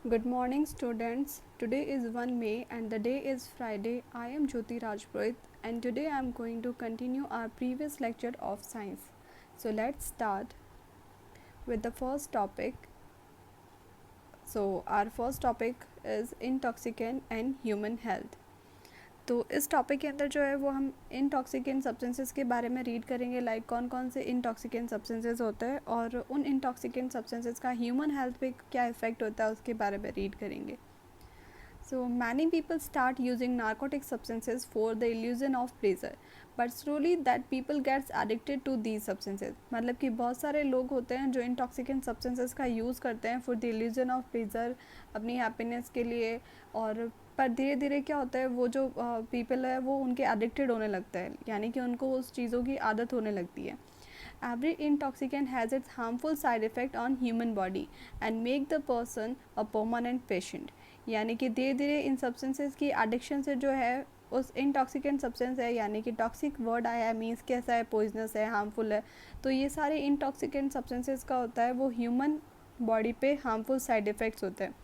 Good morning, students. Today is 1 May and the day is Friday. I am Jyoti Rajpurohit and today I am going to continue our previous lecture of science. So let's start with the first topic. So our first topic is intoxicant and human health. तो इस topic के अंदर जो है वो हम intoxicant substances के बारे में रीड करेंगे, लाइक कौन कौन से इंटॉक्सिकेंट सब्सटेंसेस होते हैं और उन इंटॉक्सिकेंट सब्सटेंसेस का ह्यूमन हेल्थ पे क्या इफ़ेक्ट होता है उसके बारे में रीड करेंगे. So many people start using narcotic substances for the illusion of pleasure, but slowly that people gets addicted to these substances. मतलब कि बहुत सारे लोग होते हैं जो इंटॉक्सिकेंट सब्सटेंसेस का यूज़ करते हैं for the illusion of pleasure, अपनी हैप्पीनेस के लिए, और पर धीरे धीरे क्या होता है वो जो पीपल है वो उनके एडिक्टेड होने लगता है, यानी कि उनको उस चीज़ों की आदत होने लगती है. Every intoxicant has its harmful side effect on human body and make the person a permanent patient. यानी कि धीरे धीरे इन सब्सटेंसेस की एडिक्शन से जो है उस इंटॉक्सिकेंट सब्सटेंस है, यानी कि टॉक्सिक वर्ड आया है, मीन्स कैसा है, पॉइजनस है, हार्मफुल है, तो ये सारे इंटॉक्सिकेंट सब्सटेंसेस का होता है वो ह्यूमन बॉडी पे हार्मफुल साइड इफ़ेक्ट्स होते हैं.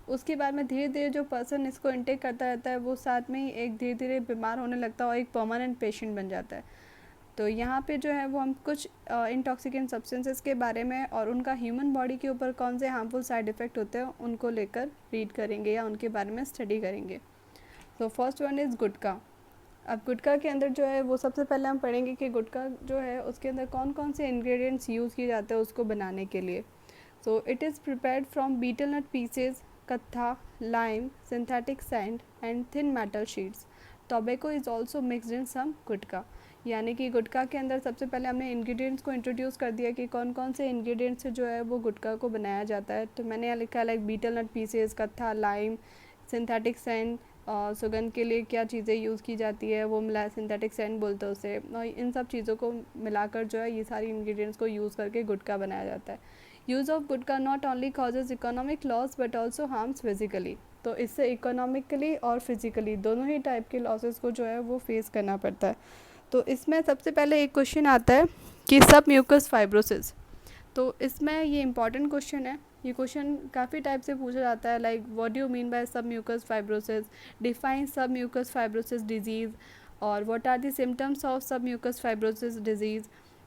उसके बाद में धीरे धीरे जो पर्सन इसको इंटेक करता रहता है वो साथ में ही एक धीरे धीरे बीमार होने लगता है और एक परमानेंट पेशेंट बन जाता है. तो यहाँ पे जो है वो हम कुछ इंटॉक्सिकेंट सब्सटेंसेस के बारे में और उनका ह्यूमन बॉडी के ऊपर कौन से हार्मफुल साइड इफ़ेक्ट होते हैं उनको लेकर रीड करेंगे या उनके बारे में स्टडी करेंगे. तो फर्स्ट वन इज़ गुटखा. अब गुटखा के अंदर जो है वो सबसे पहले हम पढ़ेंगे कि गुटखा जो है उसके अंदर कौन कौन से इंग्रेडिएंट्स यूज़ किए जाते हैं उसको बनाने के लिए. So it is prepared from betel nut pieces, kattha, lime, synthetic sand and thin metal sheets. Tobacco is also mixed in some gutkha. यानी कि गुटखा के अंदर सबसे पहले हमने इंग्रेडिएंट्स को इंट्रोड्यूस कर दिया कि कौन कौन से इंग्रेडिएंट्स से जो है वो गुटखा को बनाया जाता है. तो मैंने यहाँ लिखा है लाइक बीटल नट पीसेस, कत्था, लाइम, सिंथेटिक सैंड, सुगंध के लिए क्या चीज़ें यूज़ की जाती है वो मिला सिंथेटिक सैंड बोलते हैं उसे, और इन सब चीज़ों को मिलाकर जो है ये सारी इंग्रेडिएंट्स को यूज़ करके गुटखा बनाया जाता है. Use of gutkha not only causes economic loss but also harms physically. तो इससे इकोनॉमिकली और फिजिकली दोनों ही टाइप के लॉसेस को जो है वो फेस करना पड़ता है. तो इसमें सबसे पहले एक क्वेश्चन आता है कि सब म्यूकस फाइब्रोसिस. तो इसमें ये इंपॉर्टेंट क्वेश्चन है. ये क्वेश्चन काफ़ी टाइप से पूछा जाता है, like what do you mean by submucous fibrosis, define submucous fibrosis disease, और what are the symptoms of submucous fibrosis disease,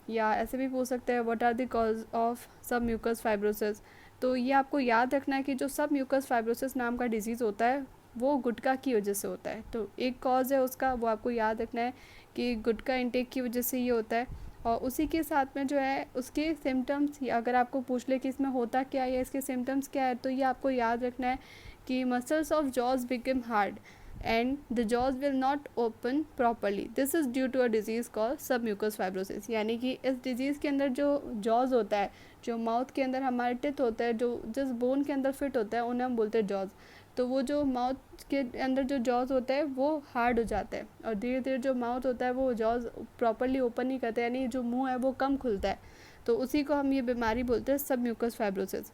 या ऐसे भी पूछ सकते हैं what are the cause of submucous fibrosis. तो ये आपको याद रखना है कि जो सब म्यूकस फाइब्रोसिस नाम का डिजीज़ होता है वो गुटखा की वजह से होता है. तो एक कॉज है उसका, वो आपको याद रखना है कि गुटखा इंटेक की वजह से ये होता है. और उसी के साथ में जो है उसके सिम्टम्स, अगर आपको पूछ ले कि इसमें होता क्या है या इसके सिम्टम्स क्या है, तो ये आपको याद रखना है कि muscles of jaws become hard and the jaws will not open properly. This is due to a disease called submucous fibrosis. यानी कि इस डिजीज़ के अंदर जो जॉज होता है, जो माउथ के अंदर हमारे टिथ होता है, जो जिस बोन के अंदर फिट होता है उन्हें हम बोलते हैं जॉज. तो वो जो माउथ के अंदर जो जॉज होता है वो हार्ड हो जाता है और धीरे धीरे जो माउथ होता है वो जॉज प्रॉपरली ओपन नहीं करता, यानी जो मुंह है वो कम खुलता है. तो उसी को हम ये बीमारी बोलते हैं submucous fibrosis.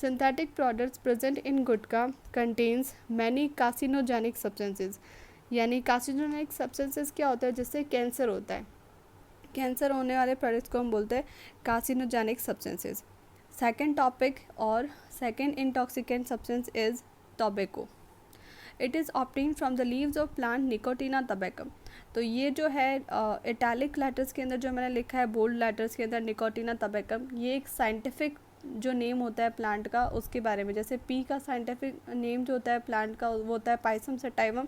Synthetic products present in gutkha contains many carcinogenic substances. यानी कार्सिनोजेनिक सब्सटेंसेज क्या होता है, जिससे कैंसर होता है. कैंसर होने वाले प्रोडक्ट्स को हम बोलते हैं कार्सिनोजेनिक सब्सटेंसेज. सेकेंड टॉपिक और second intoxicant substance is tobacco. It is obtain from the leaves of plant Nicotiana tabacum. तो ये जो है इटैलिक लेटर्स के अंदर जो मैंने लिखा है, बोल्ड लेटर्स के अंदर निकोटीना टबैकम, ये एक साइंटिफिक जो नेम होता है प्लांट का उसके बारे में. जैसे पी का साइंटिफिक नेम जो होता है प्लांट का वो होता है पाइसम सटाइवम,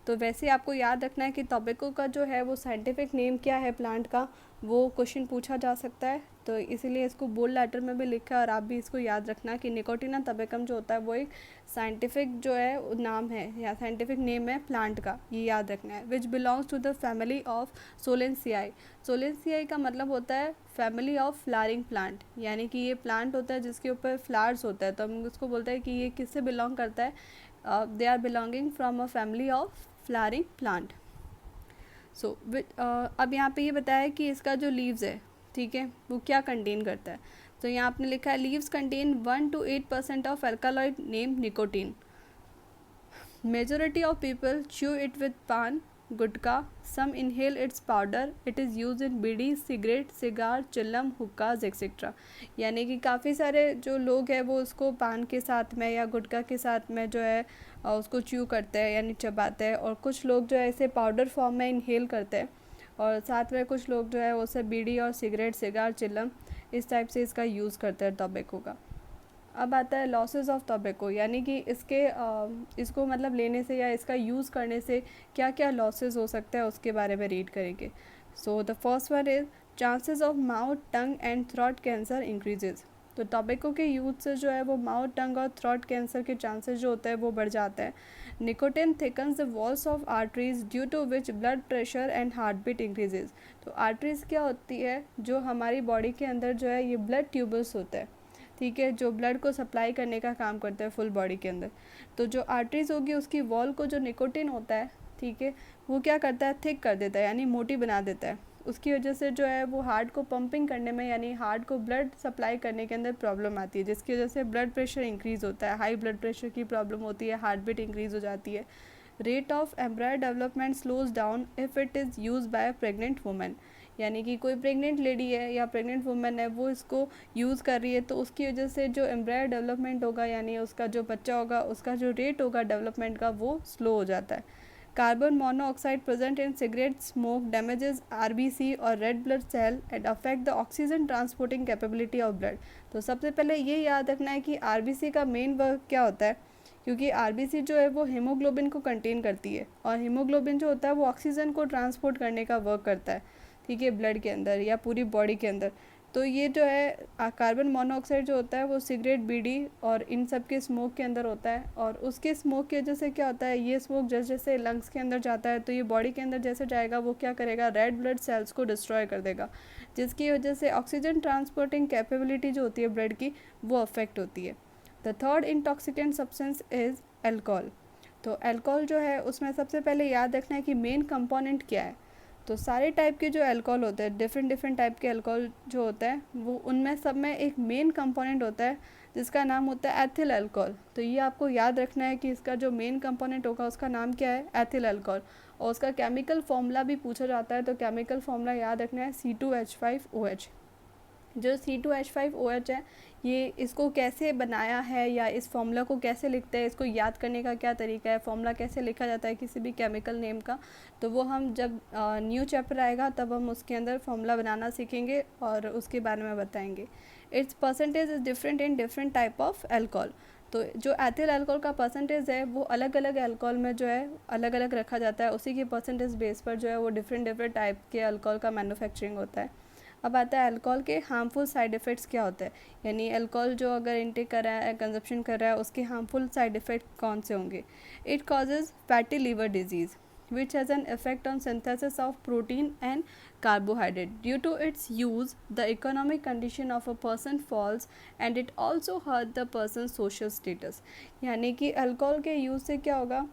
तो वैसे आपको याद रखना है कि टोबैको का जो है वो साइंटिफिक नेम क्या है प्लांट का, वो क्वेश्चन पूछा जा सकता है. तो इसीलिए इसको बोल्ड लेटर में भी लिखा है और आप भी इसको याद रखना कि निकोटीना टबैकम जो होता है वो एक साइंटिफिक जो है नाम है या साइंटिफिक नेम है प्लांट का, ये याद रखना है. Which belongs to the family of Solanaceae. Solanaceae का मतलब होता है फैमिली ऑफ फ्लावरिंग प्लांट, यानी कि ये प्लांट होता है जिसके ऊपर फ्लावर्स होता है, तो हम उसको बोलते हैं कि ये किससे बिलोंग करता है. They are belonging from a family of flowering plant. So अब यहाँ पे ये बताया कि इसका जो लीव्स है, ठीक है, वो क्या कंटेन करता है. तो यहाँ आपने लिखा है leaves contain 1 to 8% of alkaloid name nicotine. Majority of people chew it with paan gutkha, some inhale its powder, it is used in bidi, cigarette, cigar, chillum, hookahs etcetera. यानी कि काफ़ी सारे जो लोग हैं वो उसको पान के साथ में या गुटखा के साथ में जो है उसको च्यू करते हैं यानी चबाते हैं, और कुछ लोग जो है इसे पाउडर फॉर्म में इनहेल करते हैं, और साथ में कुछ लोग जो है उसे बीड़ी और सिगरेट, सिगार, चिल्लम इस टाइप से इसका यूज़ करते हैं टॉबैको का। अब आता है लॉसेस ऑफ टॉबैको, यानी कि इसको मतलब लेने से या इसका यूज़ करने से क्या क्या लॉसेस हो सकते हैं उसके बारे में रीड करेंगे। So the first one is chances of mouth, tongue and throat cancer increases. तो टॉबैको के यूज से जो है वो माउथ, टंग और थ्रोट कैंसर के चांसेस जो होते हैं वो बढ़ जाते हैं। Nicotine thickens the walls of arteries due to which blood pressure and heart beat increases. तो आर्टरीज क्या होती है, जो हमारी बॉडी के अंदर जो है ये ब्लड ट्यूबल्स होते हैं, ठीक है, जो ब्लड को सप्लाई करने का काम करते हैं फुल बॉडी के अंदर। तो जो आर्टरीज होगी उसकी वॉल को जो निकोटिन होता है, ठीक है, वो क्या करता है, थिक कर देता है यानी मोटी बना देता है। उसकी वजह से जो है वो हार्ट को पंपिंग करने में यानी हार्ट को ब्लड सप्लाई करने के अंदर प्रॉब्लम आती है, जिसकी वजह से ब्लड प्रेशर इंक्रीज़ होता है, हाई ब्लड प्रेशर की प्रॉब्लम होती है, हार्ट बीट इंक्रीज़ हो जाती है। Rate of Embraer development slows down if it is use by pregnant women. यानी कि कोई प्रेग्नेंट लेडी है या प्रेग्नेंट वुमेन है, वो इसको यूज़ कर रही है, तो उसकी वजह से जो एम्ब्रायर डेवलपमेंट होगा यानी उसका जो बच्चा होगा उसका जो रेट होगा डेवलपमेंट का वो स्लो हो जाता है। Carbon monoxide present in cigarette smoke damages RBC और red blood cell and affect the oxygen transporting capability of blood. तो सबसे पहले ये याद रखना है कि आरबीसी का मेन वर्क क्या होता है, क्योंकि आरबीसी जो है वो हीमोग्लोबिन को कंटेन करती है, और हीमोग्लोबिन जो होता है वो ऑक्सीजन को ट्रांसपोर्ट करने का वर्क करता है, ठीक है, ब्लड के अंदर या पूरी बॉडी के अंदर। तो ये जो है कार्बन मोनोऑक्साइड जो होता है वो सिगरेट, बीड़ी और इन सब के स्मोक के अंदर होता है, और उसके स्मोक की वजह से क्या होता है, ये स्मोक जैसे जैसे लंग्स के अंदर जाता है तो ये बॉडी के अंदर जैसे जाएगा वो क्या करेगा, रेड ब्लड सेल्स को डिस्ट्रॉय कर देगा, जिसकी वजह से ऑक्सीजन ट्रांसपोर्टिंग कैपेबिलिटी जो होती है ब्लड की वो अफेक्ट होती है। The third intoxicant substance is alcohol. तो अल्कोहल जो है उसमें सबसे पहले याद रखना है कि मेन कंपोनेंट क्या है। तो सारे टाइप के जो अल्कोहल होते हैं, डिफरेंट टाइप के अल्कोहल जो होता है वो उनमें सब में एक मेन कंपोनेंट होता है जिसका नाम होता है एथिल अल्कोहल। तो ये आपको याद रखना है कि इसका जो मेन कंपोनेंट होगा उसका नाम क्या है, एथिल अल्कोहल, और उसका केमिकल फॉर्मूला भी पूछा जाता है, तो केमिकल फॉर्मूला याद रखना है C2H5OH। जो C2H5OH है, ये इसको कैसे बनाया है या इस फॉर्मूला को कैसे लिखते हैं, इसको याद करने का क्या तरीका है, फॉर्मूला कैसे लिखा जाता है किसी भी केमिकल नेम का, तो वो हम जब न्यू चैप्टर आएगा तब हम उसके अंदर फॉर्मूला बनाना सीखेंगे और उसके बारे में बताएंगे। It's percentage is different in different type of alcohol. तो जो एथिल अल्कोहल का परसेंटेज है वो अलग अलग अल्कोहल में जो है अलग अलग रखा जाता है, उसी की परसेंटेज बेस पर जो है वो डिफरेंट टाइप के अल्कोहल का मैन्युफैक्चरिंग होता है। अब आता है अल्कोहल के हार्मफुल साइड इफ़ेक्ट्स क्या होते हैं, यानी अल्कोहल जो अगर इंटेक कर रहा है, कंजप्शन कर रहा है, उसके हार्मफुल साइड इफ़ेक्ट कौन से होंगे। It causes fatty liver disease which has an effect on synthesis of protein and carbohydrate. Due to its use, the economic condition of a person falls and it also hurt the person's social status. यानी कि alcohol के use से क्या होगा,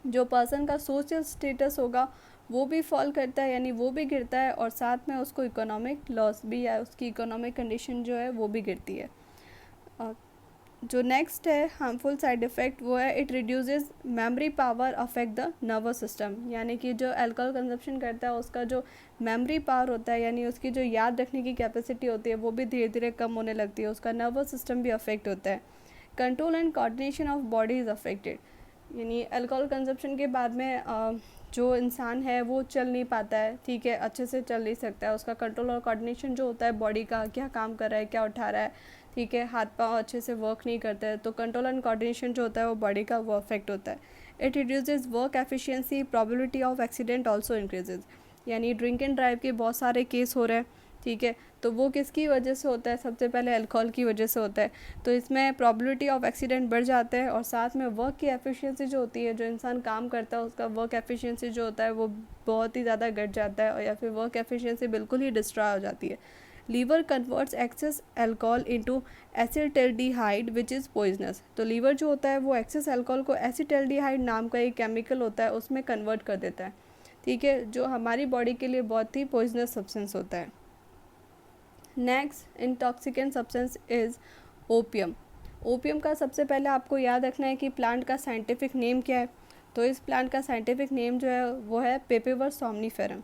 जो person का social status होगा वो भी फॉल करता है, यानी वो भी गिरता है, और साथ में उसको इकोनॉमिक लॉस भी या उसकी इकोनॉमिक कंडीशन जो है वो भी गिरती है। जो नेक्स्ट है हार्मफुल साइड इफ़ेक्ट वो है it reduces memory power affect the nervous system. यानी कि जो अल्कोहल कंजप्शन करता है उसका जो मेमोरी पावर होता है यानी उसकी जो याद रखने की कैपेसिटी होती है वो भी धीरे धीरे कम होने लगती है, उसका नर्वस सिस्टम भी अफेक्ट होता है। Control and coordination of body is affected. यानी अल्कोहल कंजप्शन के बाद में जो इंसान है वो चल नहीं पाता है, ठीक है, अच्छे से चल नहीं सकता है, उसका कंट्रोल और कोऑर्डिनेशन जो होता है बॉडी का, क्या काम कर रहा है, क्या उठा रहा है, ठीक है, हाथ पाँव अच्छे से वर्क नहीं करते हैं, तो कंट्रोल एंड कोऑर्डिनेशन जो होता है वो बॉडी का वो अफेक्ट होता है। It reduces work efficiency, probability of accident also increases. यानी ड्रिंक एंड ड्राइव के बहुत सारे केस हो रहे हैं, ठीक है, तो वो किसकी वजह से होता है, सबसे पहले अल्कोहल की वजह से होता है। तो इसमें प्रोबेबिलिटी ऑफ एक्सीडेंट बढ़ जाते हैं, और साथ में वर्क की एफिशिएंसी जो होती है, जो इंसान काम करता है उसका वर्क एफिशिएंसी जो होता है वो बहुत ही ज़्यादा घट जाता है, और या फिर वर्क एफिशिएंसी बिल्कुल ही डिस्ट्रॉय हो जाती है। Liver converts excess alcohol into acetaldehyde which is poisonous. तो लीवर जो होता है वो एक्सेस अल्कोहल को एसिटाल्डिहाइड नाम का एक केमिकल होता है उसमें कन्वर्ट कर देता है, ठीक है, जो हमारी बॉडी के लिए बहुत ही पॉइजनस सब्सटेंस होता है। Next intoxicant substance is opium. Opium का सबसे पहले आपको याद रखना है कि प्लांट का साइंटिफिक नेम क्या है। तो इस प्लांट का साइंटिफिक नेम जो है वो है पेपेवर सोमनीफेरम।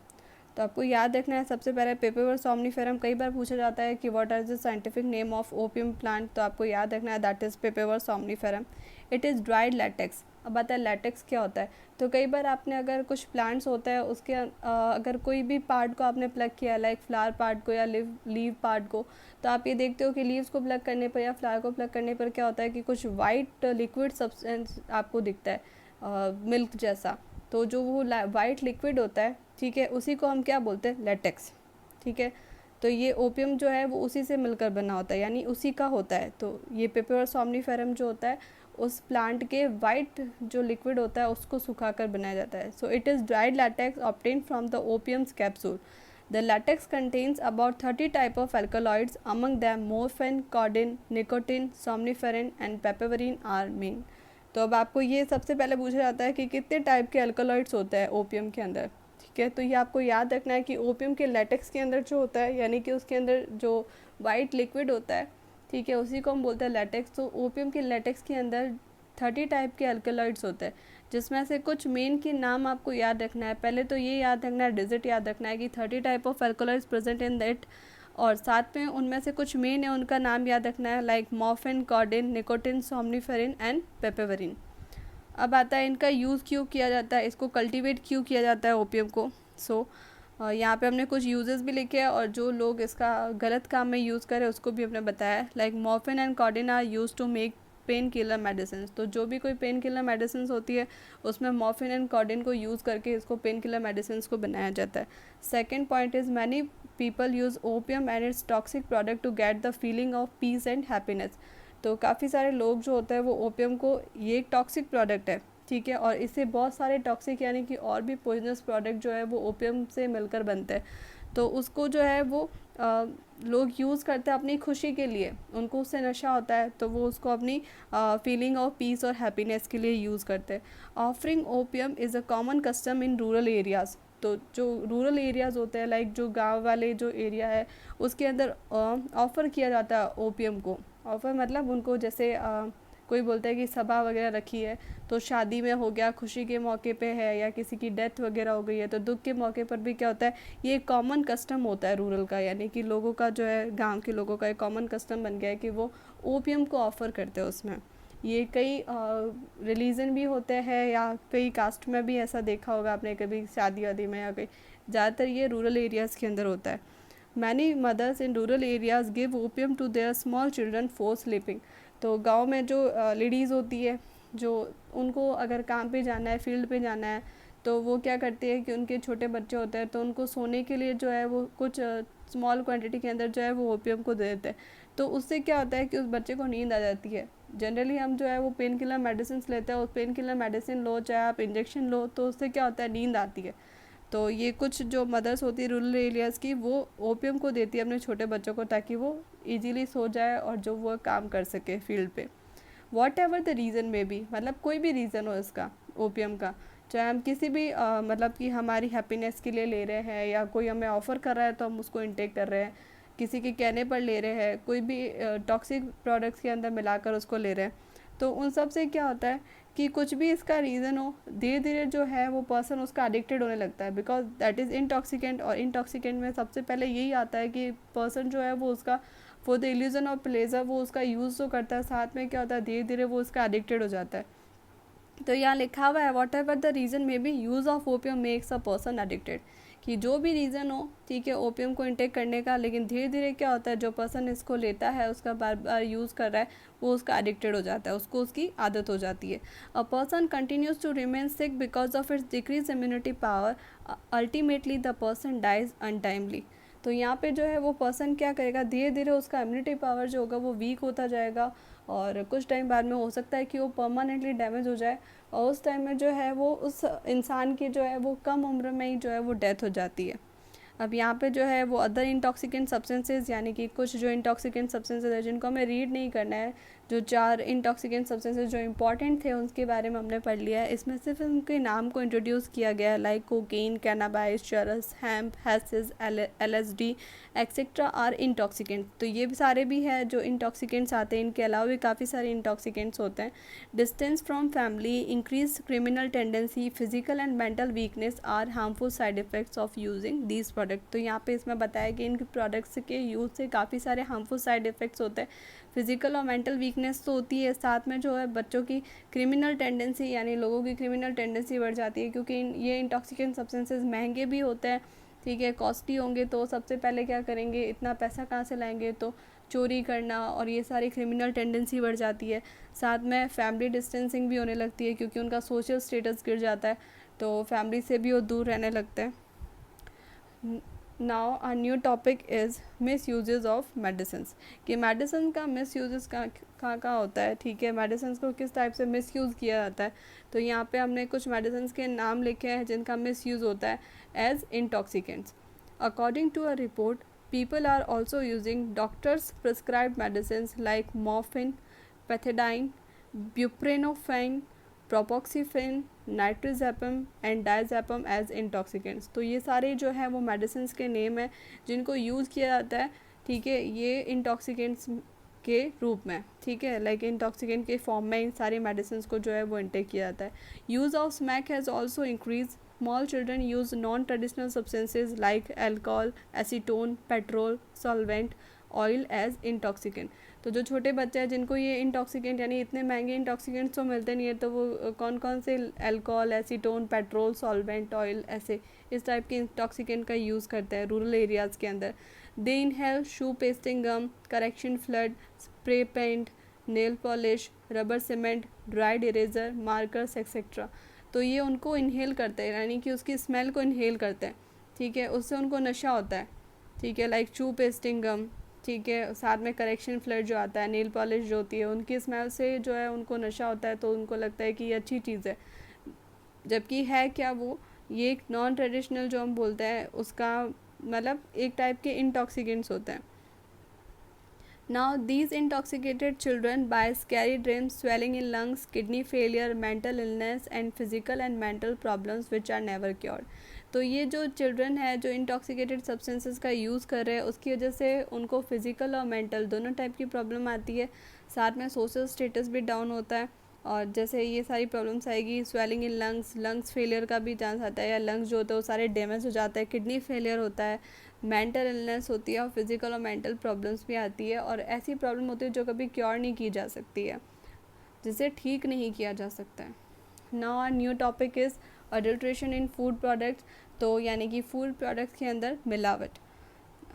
तो आपको याद रखना है सबसे पहले पेपेवर सोमनीफेरम। कई बार पूछा जाता है कि what is the scientific name of opium plant, तो आपको याद रखना है that is पेपेवर somniferum. It is dried latex. अब आता है लैटेक्स क्या होता है। तो कई बार आपने अगर कुछ प्लांट्स होता है उसके अगर कोई भी पार्ट को आपने प्लग किया, लाइक फ्लावर पार्ट को या लीव पार्ट को, तो आप ये देखते हो कि लीव्स को प्लग करने पर या फ्लावर को प्लग करने पर क्या होता है कि कुछ वाइट लिक्विड सब्सटेंस आपको दिखता है, मिल्क जैसा। तो जो वो वाइट लिक्विड होता है, ठीक है, उसी को हम क्या बोलते हैं, लेटेक्स। ठीक है, तो ये ओपियम जो है वो उसी से मिलकर बना होता है, यानी उसी का होता है। तो ये पेपेवर सोमनीफेरम जो होता है उस प्लांट के वाइट जो लिक्विड होता है उसको सुखाकर बनाया जाता है। So it is dried latex obtained from the opium's capsule. The latex contains about 30 type of alkaloids, among them morphine, codeine, nicotine, somniferin and papaverine are main। तो अब आपको ये सबसे पहले पूछा जाता है कि कितने टाइप के अल्कलॉइड्स होते हैं ओपियम के अंदर। ठीक है, तो ये आपको याद रखना है कि ओपियम के लेटेक्स के अंदर जो होता है, यानी कि उसके अंदर जो वाइट लिक्विड होता है, ठीक है, उसी को हम बोलते हैं लेटेक्स। तो ओपियम के लेटेक्स के अंदर 30 टाइप के अल्कलॉइड्स होते हैं, जिसमें से कुछ मेन के नाम आपको याद रखना है। पहले तो ये याद रखना है, डिजिट याद रखना है कि 30 type of alkaloids present in that, और साथ में उनमें से कुछ मेन है उनका नाम याद रखना है, लाइक मॉर्फिन, कॉडिन, निकोटिन, सोमनीफेरिन एंड पेपेवरिन। अब आता है इनका यूज़ क्यों किया जाता है, इसको कल्टीवेट क्यों किया जाता है ओपियम को। यहाँ पे हमने कुछ यूजेस भी लिखे हैं और जो लोग इसका गलत काम में यूज़ करें उसको भी हमने बताया। Like morphine and codeine are use to make pain killer medicine. तो जो भी कोई पेन किलर मेडिसिन होती है उसमें मॉर्फिन एंड कॉडिन को यूज़ करके इसको पेन किलर मेडिसिन को बनाया जाता है। Second point is many people use opium and its toxic product to get the feeling of peace and happiness. तो काफ़ी सारे लोग जो होते हैं वो ओपियम को, ये एक टॉक्सिक प्रोडक्ट है, ठीक है, और इससे बहुत सारे टॉक्सिक यानी कि और भी पॉइजनस प्रोडक्ट जो है वो ओपियम से मिलकर बनते हैं। तो उसको जो है वो लोग यूज़ करते हैं अपनी खुशी के लिए, उनको उससे नशा होता है तो वो उसको अपनी फीलिंग ऑफ पीस और हैप्पीनेस के लिए यूज़ करते हैं। Offering opium is a common custom in rural areas. तो जो रूरल एरियाज़ होते हैं, लाइक जो गांव वाले जो एरिया है उसके अंदर ऑफ़र किया जाता है ओपियम को। ऑफ़र मतलब उनको जैसे कोई बोलता है कि सभा वगैरह रखी है, तो शादी में हो गया, खुशी के मौके पे है, या किसी की डेथ वगैरह हो गई है, तो दुख के मौके पर भी क्या होता है, ये एक कॉमन कस्टम होता है रूरल का, यानी कि लोगों का जो है, गांव के लोगों का एक कॉमन कस्टम बन गया है कि वो ओपियम को ऑफ़र करते हैं उसमें। ये कई रिलीजन भी होते हैं या कई कास्ट में भी ऐसा देखा होगा आपने कभी शादी वादी में, या कहीं, ज़्यादातर ये रूरल एरियाज़ के अंदर होता है। Many mothers in rural areas give opium to their small children for sleeping. तो गांव में जो लेडीज़ होती है, जो उनको अगर काम पे जाना है, फील्ड पे जाना है, तो वो क्या करती है कि उनके छोटे बच्चे होते हैं तो उनको सोने के लिए जो है वो कुछ स्मॉल क्वांटिटी के अंदर जो है वो ओपियम को दे देते हैं। तो उससे क्या होता है कि उस बच्चे को नींद आ जाती है। जनरली हम जो है वो पेन किलर मेडिसिन लेते हैं, और पेन किलर मेडिसिन लो चाहे आप इंजेक्शन लो, तो उससे क्या होता है, नींद आती है। तो ये कुछ जो मदर्स होती है रूरल एरियाज़ की, वो ओपियम को देती है अपने छोटे बच्चों को, ताकि वो इजीली सो जाए और जो वो काम कर सके फील्ड पे। वॉट एवर द रीज़न में भी, मतलब कोई भी रीज़न हो इसका ओपियम का, चाहे हम किसी भी मतलब कि हमारी हैप्पीनेस के लिए ले रहे हैं, या कोई हमें ऑफ़र कर रहा है तो हम उसको इंटेक कर रहे हैं, किसी के कहने पर ले रहे हैं, कोई भी टॉक्सिक प्रोडक्ट्स के अंदर मिलाकर उसको ले रहे हैं, तो उन सब से क्या होता है कि कुछ भी इसका रीज़न हो, धीरे धीरे जो है वो पर्सन उसका एडिक्टेड होने लगता है, बिकॉज दैट इज़ इंटॉक्सिकेंट। और इंटॉक्सिकेंट में सबसे पहले यही आता है कि पर्सन जो है वो उसका for the illusion of pleasure वो उसका यूज़ तो करता है, साथ में क्या होता है धीरे धीरे वो उसका एडिक्टेड हो जाता है। तो यहाँ लिखा हुआ है what ever the reason may be use of opium makes a person addicted, कि जो भी रीज़न हो, ठीक है, ओपियम को इंटेक करने का, लेकिन धीरे धीरे क्या होता है जो पर्सन इसको लेता है, उसका बार बार यूज़ कर रहा है, वो उसका एडिक्टेड हो जाता है, उसको उसकी आदत हो जाती है। A person continues to remain sick because of its decrease immunity power, ultimately the person dies untimely. तो यहाँ पे जो है वो पर्सन क्या करेगा, धीरे धीरे उसका इम्यूनिटी पावर जो होगा वो वीक होता जाएगा, और कुछ टाइम बाद में हो सकता है कि वो परमानेंटली डैमेज हो जाए, और उस टाइम में जो है वो उस इंसान की जो है वो कम उम्र में ही जो है वो डेथ हो जाती है। अब यहाँ पे जो है वो अदर इंटॉक्सिकेंट सब्सटेंसेस, यानी कि कुछ जो इंटॉक्सिकेंट सब्सटेंसेस है जिनको हमें रीड नहीं करना है, जो 4 इंटॉक्सिकेंट सब्सटेंसेस जो इंपॉर्टेंट थे उनके बारे में हमने पढ़ लिया है। इसमें सिर्फ उनके नाम को इंट्रोड्यूस किया गया है, like cocaine, cannabis, charas, hemp, hashish, LSD etcetera are intoxicant. तो ये भी सारे भी है जो इंटॉक्सिकेंट्स आते हैं। इनके अलावा भी काफ़ी सारे इंटॉक्सिकेंट्स होते हैं। Distance from family, increase criminal tendency, physical and mental weakness are harmful side effects of using these product. तो यहाँ पे इसमें बताया कि इन प्रोडक्ट्स के यूज़ से काफ़ी सारे हार्मफुल साइड इफेक्ट्स होते हैं। फिजिकल और मेंटल वीकनेस तो होती है, साथ में जो है बच्चों की क्रिमिनल टेंडेंसी यानी लोगों की क्रिमिनल टेंडेंसी बढ़ जाती है, क्योंकि ये इंटॉक्सिकेंट सब्सटेंसेस महंगे भी होते हैं, ठीक है, कॉस्टली होंगे। तो सबसे पहले क्या करेंगे, इतना पैसा कहाँ से लाएंगे, तो चोरी करना और ये सारी क्रिमिनल टेंडेंसी बढ़ जाती है। साथ में फैमिली डिस्टेंसिंग भी होने लगती है, क्योंकि उनका सोशल स्टेटस गिर जाता है, तो फैमिली से भी वो दूर रहने लगते हैं। Now a new topic is miss uses of medicine, कि मेडिसिन का मिस यूजेस कहाँ होता है, ठीक है, मेडिसिन को किस टाइप से मिस यूज़ किया जाता है। तो यहाँ पे हमने कुछ मेडिसिन के नाम लिखे हैं जिनका मिस यूज़ होता है as intoxicants. According to a report, people are also using doctors prescribed medicines like morphine, pethidine, buprenorphine, propoxyphene, nitrazepam and diazepam as intoxicants। तो ये सारे जो है वो मेडिसिन के नेम है जिनको यूज़ किया जाता है, ठीक है, ये इंटॉक्सिकेंट्स के रूप में, ठीक है, लाइक इंटॉक्सिकेंट के फॉर्म में इन सारी मेडिसिन को जो है वो इंटेक किया जाता है। Use of smack has also increase. Small children use non-traditional substances like alcohol, acetone, petrol, solvent, oil as intoxicant। तो जो छोटे बच्चे हैं जिनको ये इंटॉक्सिकेंट यानी इतने महंगे इंटॉक्सिकेंट्स तो मिलते नहीं है, तो वो कौन कौन से alcohol, acetone, petrol, solvent, oil, ऐसे इस टाइप के इंटॉक्सिकेंट का यूज़ करते हैं रूरल एरियाज़ के अंदर। They inhale shoe pasting gum, correction fluid, spray paint, nail polish, rubber cement, dried eraser, markers etcetera. तो ये उनको इनहेल करते हैं, यानी कि उसकी स्मेल को इनहेल करते हैं, ठीक है, उससे उनको नशा होता है, ठीक है, लाइक चू पेस्टिंग गम, ठीक है, साथ में करेक्शन फ्लड जो आता है, नेल पॉलिश जो होती है, उनकी स्मेल से जो है उनको नशा होता है, तो उनको लगता है कि ये अच्छी चीज़ है, जबकि है क्या वो, ये एक नॉन ट्रेडिशनल जो हम बोलते हैं उसका मतलब एक टाइप के इंटॉक्सिकेंट्स होते हैं। Now these intoxicated children by scary dreams, swelling in lungs, kidney failure, mental illness and physical and mental problems which are never cured। तो ये जो चिल्ड्रन है जो इंटॉक्सिकेटेड सब्सटेंसेस का यूज़ कर रहे हैं उसकी वजह से उनको फिज़िकल और मेंटल दोनों टाइप की प्रॉब्लम आती है, साथ में सोशल स्टेटस भी डाउन होता है। और जैसे ये सारी प्रॉब्लम्स आएगी, स्वेलिंग इन लंग्स फेलियर का भी चांस आता है, या लंग्स जो होते हैं वो सारे डैमेज हो जाते हैं, किडनी फेलियर होता है, मेंटल इलनेस होती है और फिज़िकल और मेंटल प्रॉब्लम्स भी आती है। और ऐसी प्रॉब्लम होती है जो कभी क्योर नहीं की जा सकती है, जिसे ठीक नहीं किया जा सकता है। Now our new topic is adulteration in food products. तो यानी कि फूड प्रोडक्ट्स के अंदर मिलावट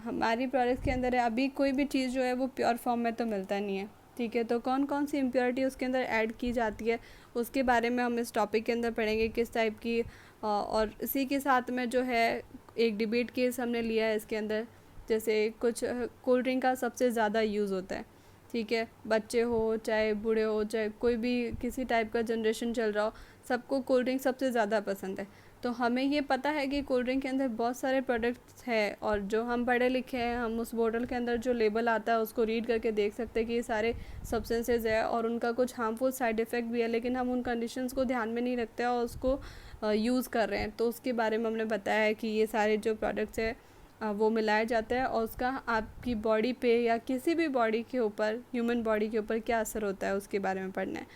हमारी प्रोडक्ट्स के अंदर है। अभी कोई भी चीज़ जो है वो प्योर फॉर्म में तो मिलता नहीं है, ठीक है, तो कौन कौन सी इम्प्योरिटी उसके अंदर ऐड की जाती है उसके बारे में हम इस टॉपिक के अंदर पढ़ेंगे, किस टाइप की। और इसी के साथ में जो है एक डिबेट केस हमने लिया है इसके अंदर, जैसे कुछ कोल्ड ड्रिंक का सबसे ज़्यादा यूज़ होता है, ठीक है, बच्चे हो चाहे बूढ़े हो चाहे कोई भी किसी टाइप का जनरेशन चल रहा हो, सबको कोल्ड ड्रिंक सबसे ज़्यादा पसंद है। तो हमें ये पता है कि कोल्ड ड्रिंक के अंदर बहुत सारे प्रोडक्ट्स हैं, और जो हम पढ़े लिखे हैं हम उस बोतल के अंदर जो लेबल आता है उसको रीड करके देख सकते हैं कि ये सारे सब्सटेंसेज है और उनका कुछ हार्मफुल साइड इफ़ेक्ट भी है, लेकिन हम उन कंडीशंस को ध्यान में नहीं रखते और उसको यूज़ कर रहे हैं। तो उसके बारे में हमने बताया है कि ये सारे जो प्रोडक्ट्स है वो मिलाए जाते हैं और उसका आपकी बॉडी पे या किसी भी बॉडी के ऊपर, ह्यूमन बॉडी के ऊपर क्या असर होता है उसके बारे में पढ़ना है।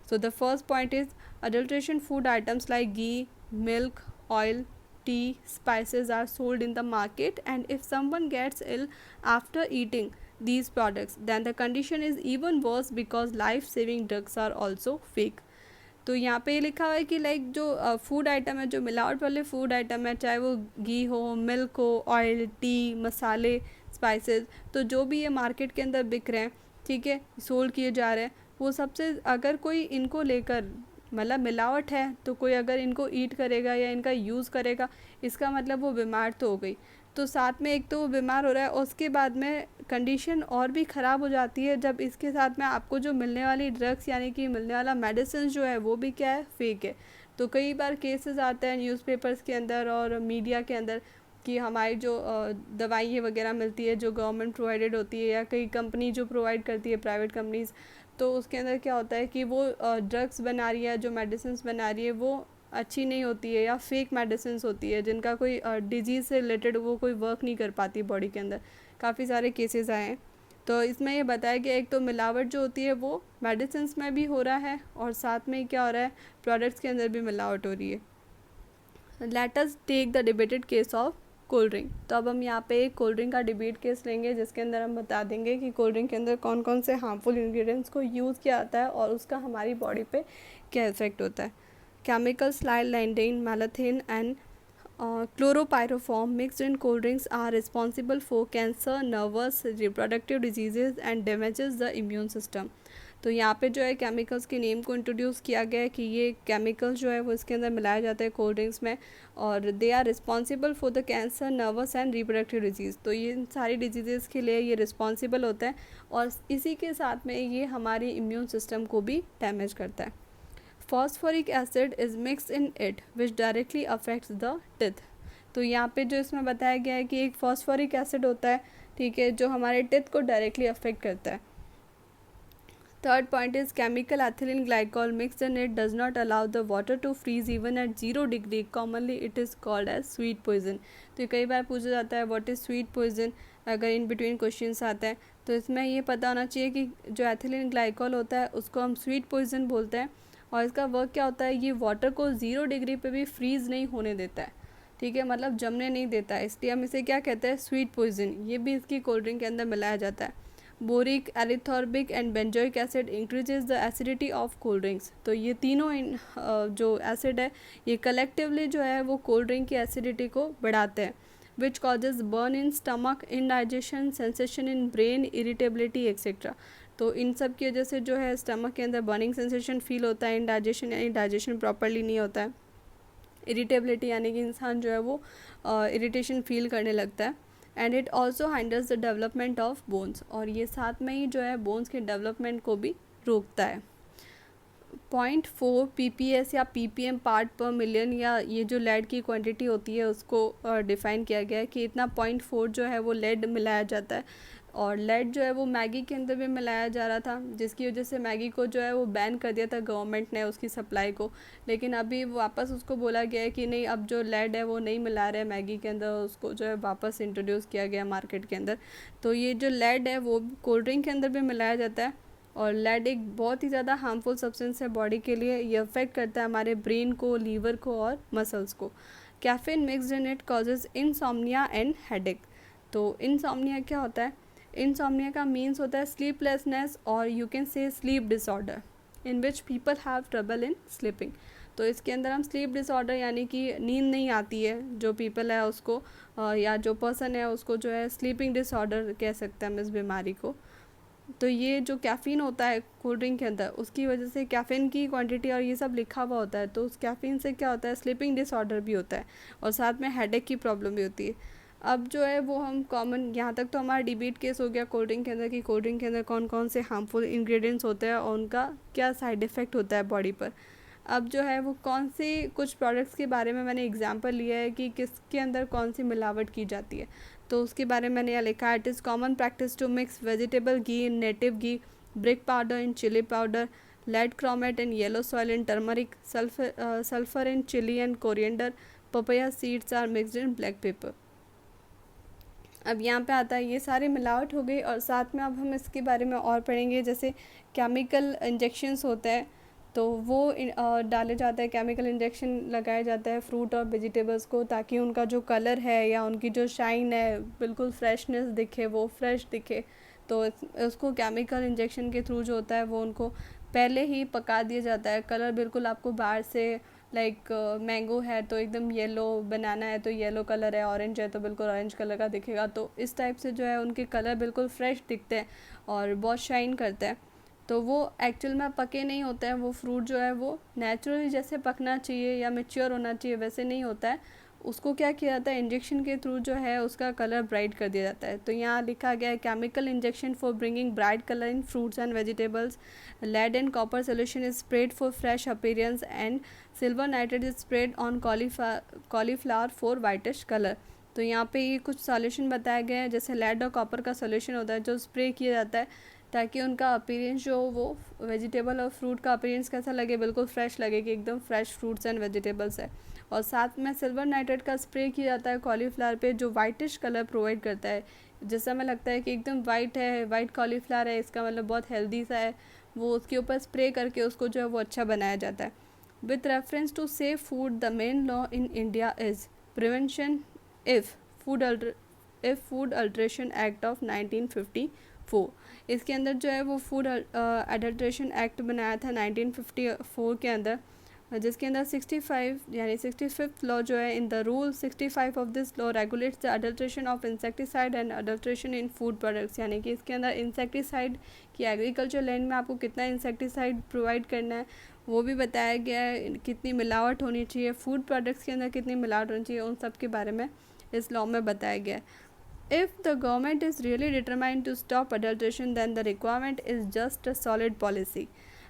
So the first point is adulteration food items like ghee, milk, oil, tea, spices are sold in the market, and if someone gets ill after eating these products, then the condition is even worse because life-saving drugs are also fake। तो यहाँ पे ये लिखा हुआ है कि like जो food item है, जो मिलावट वाले फूड आइटम है, चाहे वो घी हो, मिल्क हो, ऑयल, टी, मसाले, स्पाइसेस, तो जो भी ये मार्केट के अंदर बिक रहे हैं, ठीक है, सोल्ड किए जा रहे हैं, वो सबसे अगर कोई इनको लेकर मतलब मिलावट है तो कोई अगर इनको ईट करेगा या इनका यूज़ करेगा, इसका मतलब वो बीमार तो हो गई। तो साथ में एक तो वो बीमार हो रहा है और उसके बाद में कंडीशन और भी ख़राब हो जाती है जब इसके साथ में आपको जो मिलने वाली ड्रग्स यानी कि मिलने वाला मेडिसिन जो है वो भी क्या है, फेक है। तो कई बार केसेस आते हैं न्यूज़पेपर्स के अंदर और मीडिया के अंदर कि हमारी जो दवाइयाँ वगैरह मिलती है जो गवर्नमेंट प्रोवाइडेड होती है या कई कंपनी जो प्रोवाइड करती है, प्राइवेट कंपनीज़, तो उसके अंदर क्या होता है कि वो ड्रग्स बना रही है, जो मेडिसिन बना रही है वो अच्छी नहीं होती है, या फेक मेडिसिन होती है जिनका कोई डिजीज़ से रिलेटेड वो कोई वर्क नहीं कर पाती बॉडी के अंदर। काफ़ी सारे केसेस आए हैं। तो इसमें ये बताया कि एक तो मिलावट जो होती है वो मेडिसिन में भी हो रहा है, और साथ में क्या हो रहा है, प्रोडक्ट्स के अंदर भी मिलावट हो रही है। Let us take the debated case of cold drink. तो अब हम यहाँ पे एक कोल्ड ड्रिंक का डिबेट केस लेंगे, जिसके अंदर हम बता देंगे कि कोल्ड ड्रिंक के अंदर कौन कौन से हार्मफुल इंग्रेडिएंट्स को यूज़ किया जाता है और उसका हमारी बॉडी पे क्या इफेक्ट होता है। Chemicals like lindane, malathion and chloropyrifos mixed in cold drinks are responsible for cancer, nervous, reproductive diseases and damages the immune system। तो यहाँ पे जो है केमिकल्स के नेम को इंट्रोड्यूस किया गया है कि ये केमिकल्स जो है वो इसके अंदर मिलाया जाता है कोल्ड ड्रिंक्स में, और they are responsible for the cancer, nervous and reproductive disease. तो ये इन सारी डिजीज़ के लिए ये रिस्पॉन्सिबल होता है, और इसी के साथ में ये हमारी इम्यून सिस्टम को भी डैमेज करता है। Phosphoric acid is mix in it which directly affects the teeth. तो यहाँ पे जो इसमें बताया गया है कि एक फॉस्फोरिक एसिड होता है, ठीक है, जो हमारे टिथ को डायरेक्टली अफेक्ट करता है। Third point is chemical ethylene glycol mixed in it does not allow the water to freeze even at 0 degree, commonly it is called as sweet poison. तो कई बार पूछा जाता है व्हाट इज़ स्वीट पॉइजन, अगर in between questions आते हैं तो इसमें ये पता होना चाहिए कि जो एथिलीन ग्लाइकॉल होता है उसको हम स्वीट पॉइजन बोलते हैं, और इसका वर्क क्या होता है, ये वाटर को 0 डिग्री पे भी फ्रीज़ नहीं होने देता है, ठीक है, मतलब जमने नहीं देता है, इसलिए हम इसे क्या कहते हैं, स्वीट पॉइजन। ये भी इसकी कोल्ड ड्रिंक के अंदर मिलाया जाता है। Boric, erythorbic and benzoic acid increases the acidity of cold drinks. तो ये तीनों जो एसिड है ये कलेक्टिवली जो है वो कोल्ड ड्रिंक की एसिडिटी को बढ़ाते हैं, which causes burn in stomach, indigestion, sensation in brain, irritability etcetera. तो इन सब की वजह से जो है स्टमक के अंदर बर्निंग सेंसेशन फील होता है, इनडाइजेशन यानी डाइजेशन प्रॉपरली नहीं होता है, इरिटेबिलिटी यानी कि इंसान जो है वो इरिटेशन फील करने लगता है, and it also hinders the development of bones, और ये साथ में ही जो है बोन्स के डेवलपमेंट को भी रोकता है। 0.4 ppm या ppm पार्ट पर मिलियन, या ये जो लेड की क्वांटिटी होती है उसको डिफ़ाइन किया गया है कि इतना 0.4 जो है वो लेड मिलाया जाता है, और लेड जो है वो मैगी के अंदर भी मिलाया जा रहा था, जिसकी वजह से मैगी को जो है वो बैन कर दिया था गवर्नमेंट ने उसकी सप्लाई को, लेकिन अभी वापस उसको बोला गया है कि नहीं, अब जो लेड है वो नहीं मिला रहे मैगी के अंदर, उसको जो है वापस इंट्रोड्यूस किया गया मार्केट के अंदर। तो ये जो लेड है वो कोल्ड ड्रिंक के अंदर भी मिलाया जाता है, और लेड एक बहुत ही ज़्यादा हार्मफुल सब्सटेंस है बॉडी के लिए, ये अफेक्ट करता है हमारे ब्रेन को, लीवर को और मसल्स को। Caffeine mixed in it causes insomnia and headache. तो इंसोम्निया क्या होता है, इंसोम्निया का मीन्स होता है स्लीपलेसनेस, और you can say sleep disorder in which people have trouble in sleeping. तो इसके अंदर हम स्लीप डिसऑर्डर यानी कि नींद नहीं आती है जो पीपल है उसको, या जो पर्सन है उसको जो है स्लीपिंग डिसऑर्डर कह सकते हैं हम इस बीमारी को। तो ये जो कैफ़ीन होता है कोल्ड ड्रिंक के अंदर, उसकी वजह से कैफ़ीन की क्वांटिटी और ये सब लिखा हुआ होता है, तो उस कैफ़ीन से क्या होता है, स्लीपिंग डिसऑर्डर भी होता है, और साथ में हेडेक की प्रॉब्लम भी होती है। अब जो है वो हम कॉमन, यहाँ तक तो हमारा डिबेट केस हो गया कोल्ड ड्रिंक के अंदर कि कोल्ड ड्रिंक के अंदर कौन कौन से हार्मफुल इंग्रेडिएंट्स होते हैं और उनका क्या साइड इफ़ेक्ट होता है बॉडी पर। अब जो है वो कौन से कुछ प्रोडक्ट्स के बारे में मैंने एग्जांपल लिया है कि किसके अंदर कौन सी मिलावट की जाती है, तो उसके बारे में मैंने यहाँ लिखा है, it is common practice to mix vegetable ghee in native ghee, brick powder in chilli powder, lead chromate in yellow soil in turmeric, sulphur in chilli and coriander, papaya seeds are mixed in black pepper. अब यहाँ पे आता है ये सारी मिलावट हो गई, और साथ में अब हम इसके बारे में और पढ़ेंगे, जैसे केमिकल इंजेक्शंस होते हैं तो वो डाले जाते हैं, केमिकल इंजेक्शन लगाया जाता है फ्रूट और वेजिटेबल्स को, ताकि उनका जो कलर है या उनकी जो शाइन है बिल्कुल फ्रेशनेस दिखे, वो फ्रेश दिखे। तो उसको केमिकल इंजेक्शन के थ्रू जो होता है वो उनको पहले ही पका दिया जाता है, कलर बिल्कुल आपको बाहर से लाइक मैंगो है तो एकदम येलो, बनाना है तो येलो कलर है, ऑरेंज है तो बिल्कुल ऑरेंज कलर का दिखेगा, तो इस टाइप से जो है उनके कलर बिल्कुल फ्रेश दिखते हैं और बहुत शाइन करते हैं। तो वो एक्चुअल में पके नहीं होते हैं, वो फ्रूट जो है वो नेचुरली जैसे पकना चाहिए या मैच्योर होना चाहिए वैसे नहीं होता है, उसको क्या किया जाता है, इंजेक्शन के थ्रू जो है उसका कलर ब्राइट कर दिया जाता है। तो यहाँ लिखा गया है chemical injection for bringing bright colour in fruits and vegetables, lead and copper solution is spread for fresh appearance and silver nitrate is spread on cauliflower for whitish colour. तो यहाँ पे ये कुछ सॉल्यूशन बताया गया है, जैसे लेड और कॉपर का सॉल्यूशन होता है जो स्प्रे किया जाता है ताकि उनका अपीयरेंस जो वो वेजिटेबल और फ्रूट का अपीयरेंस कैसा लगे, बिल्कुल फ्रेश लगे कि एकदम फ्रेश फ्रूट्स एंड वेजिटेबल्स है। और साथ में सिल्वर नाइट्रेट का स्प्रे किया जाता है कॉलीफ्लावर पे, जो वाइटिश कलर प्रोवाइड करता है, जिससे हमें लगता है कि एकदम वाइट है, वाइट कॉलीफ्लावर है, इसका मतलब बहुत हेल्दी सा है। वो उसके ऊपर स्प्रे करके उसको जो है वो अच्छा बनाया जाता है। With reference to safe food, the main law in India is prevention if food food adulteration act of 1954। इसके अंदर जो है वो फूड अडल्ट्रेशन एक्ट बनाया था 1954 के अंदर, जिसके अंदर 65 यानी 65th लॉ जो है, in the rule 65 of this law regulates the adulteration of insecticide and adulteration in food products. यानी कि इसके अंदर इंसेक्टिसाइड की एग्रीकल्चर लैंड में आपको कितना इंसेक्टिसाइड प्रोवाइड करना है वो भी बताया गया है, कितनी मिलावट होनी चाहिए, फूड प्रोडक्ट्स के अंदर कितनी मिलावट होनी चाहिए, उन सब के बारे में इस लॉ में बताया गया है। If the government is really determined to stop adulteration, then the requirement is just a solid policy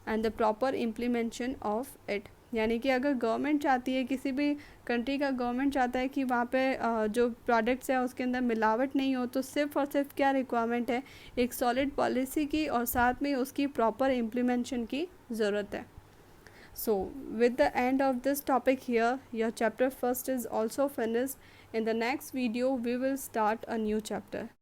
and the proper implementation of it। यानी कि अगर गवर्नमेंट चाहती है, किसी भी कंट्री का गवर्नमेंट चाहता है कि वहाँ पे जो प्रोडक्ट्स है उसके अंदर मिलावट नहीं हो, तो सिर्फ और सिर्फ क्या रिक्वायरमेंट है, एक सॉलिड पॉलिसी की और साथ में उसकी प्रॉपर इम्प्लीमेंटेशन की ज़रूरत है। So, with the end of this topic here, your chapter first is also finished. In the next video, we will start a new chapter.